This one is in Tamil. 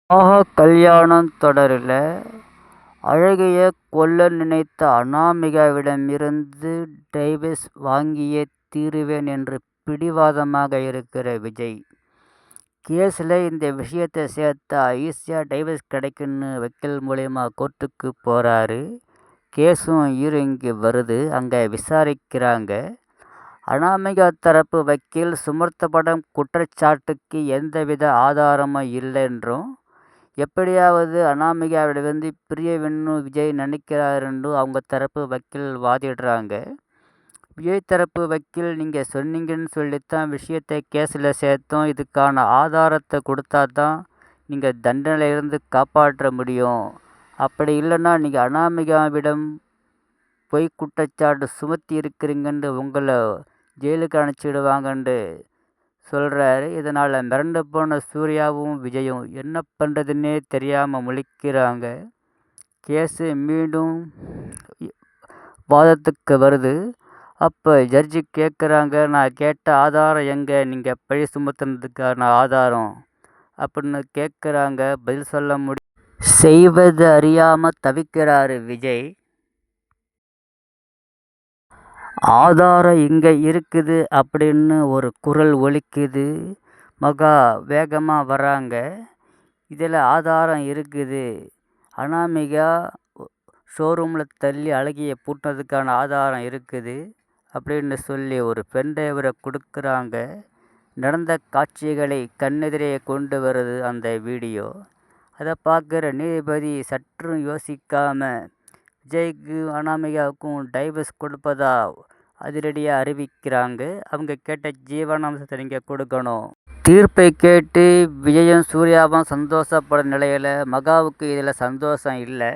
ஆஹா கல்யாணம் தொடரில் அழகியை கொல்ல நினைத்த அனாமிகாவிடமிருந்து டைவர்ஸ் வாங்கியே தீருவேன் என்று பிடிவாதமாக இருக்கிற விஜய். கேஸில் இந்த விஷயத்தை சேர்த்தா ஈஸியாக டைவர்ஸ் கிடைக்குன்னு வக்கீல் மூலயமா கோர்ட்டுக்கு போகிறாரு. கேஸும் இறங்கி வருது. அங்கே விசாரிக்கிறாங்க. அனாமிகா தரப்பு வக்கீல் சுமத்தப்படும் குற்றச்சாட்டுக்கு எந்தவித ஆதாரமும் இல்லைன்றும், எப்படியாவது அனாமிகாவிடமிருந்து பிரிய வேணும்னு விஜய் நினைக்கிறாருன்னு அவங்க தரப்பு வக்கீல் வாதிடுறாங்க. விஜய் தரப்பு வக்கீல், நீங்கள் சொன்னீங்கன்னு சொல்லித்தான் விஷயத்தை கேஸில் சேர்த்தோம், இதுக்கான ஆதாரத்தை கொடுத்தா தான் நீங்கள் தண்டனையிலிருந்து காப்பாற்ற முடியும், அப்படி இல்லைன்னா நீங்கள் அனாமிகாவிடம் பொய் குற்றச்சாட்டு சுமத்தி இருக்கிறீங்கன்னு உங்களை ஜெயிலுக்கு அனுப்பிச்சிடுவாங்கன்னு சொல்கிறாரு. இதனால் மிரண்டு போன சூர்யாவும் விஜயும் என்ன பண்ணுறதுன்னே தெரியாமல் முழிக்கிறாங்க. கேஸு மீண்டும் வாதத்துக்கு வருது. அப்போ ஜட்ஜி கேட்குறாங்க, நான் கேட்ட ஆதாரம் எங்கே, நீங்கள் பழி சுமத்துனதுக்கான ஆதாரம் அப்படின்னு கேட்குறாங்க. பதில் சொல்ல செய்வது அறியாமல் தவிக்கிறாரு விஜய். ஆதாரம் இங்கே இருக்குது அப்படின்னு ஒரு குரல் ஒலிக்குது. மகா வேகமாக வராங்க. இதில் ஆதாரம் இருக்குது. அனாமிகா ஷோரூமில் தள்ளி அழகியை பூட்டினதுக்கான ஆதாரம் இருக்குது அப்படின்னு சொல்லி ஒரு பென்டிரைவரை கொடுக்குறாங்க. நடந்த காட்சிகளை கண்ணெதிரே கொண்டு வருது அந்த வீடியோ. அதை பார்க்குற நீதிபதி சற்றும் யோசிக்காமல் விஜய்க்கும் அனாமிகாவுக்கும் டைவர்ஸ் கொடுப்பதா அதிரடியாக அறிவிக்கிறாங்க. அவங்க கேட்ட ஜீவனாம்சத்தை நீங்கள் கொடுக்கணும். தீர்ப்பை கேட்டு விஜயும் சூர்யாவும் சந்தோஷப்படும் நிலையில் மகாவுக்கு இதில் சந்தோஷம் இல்லை.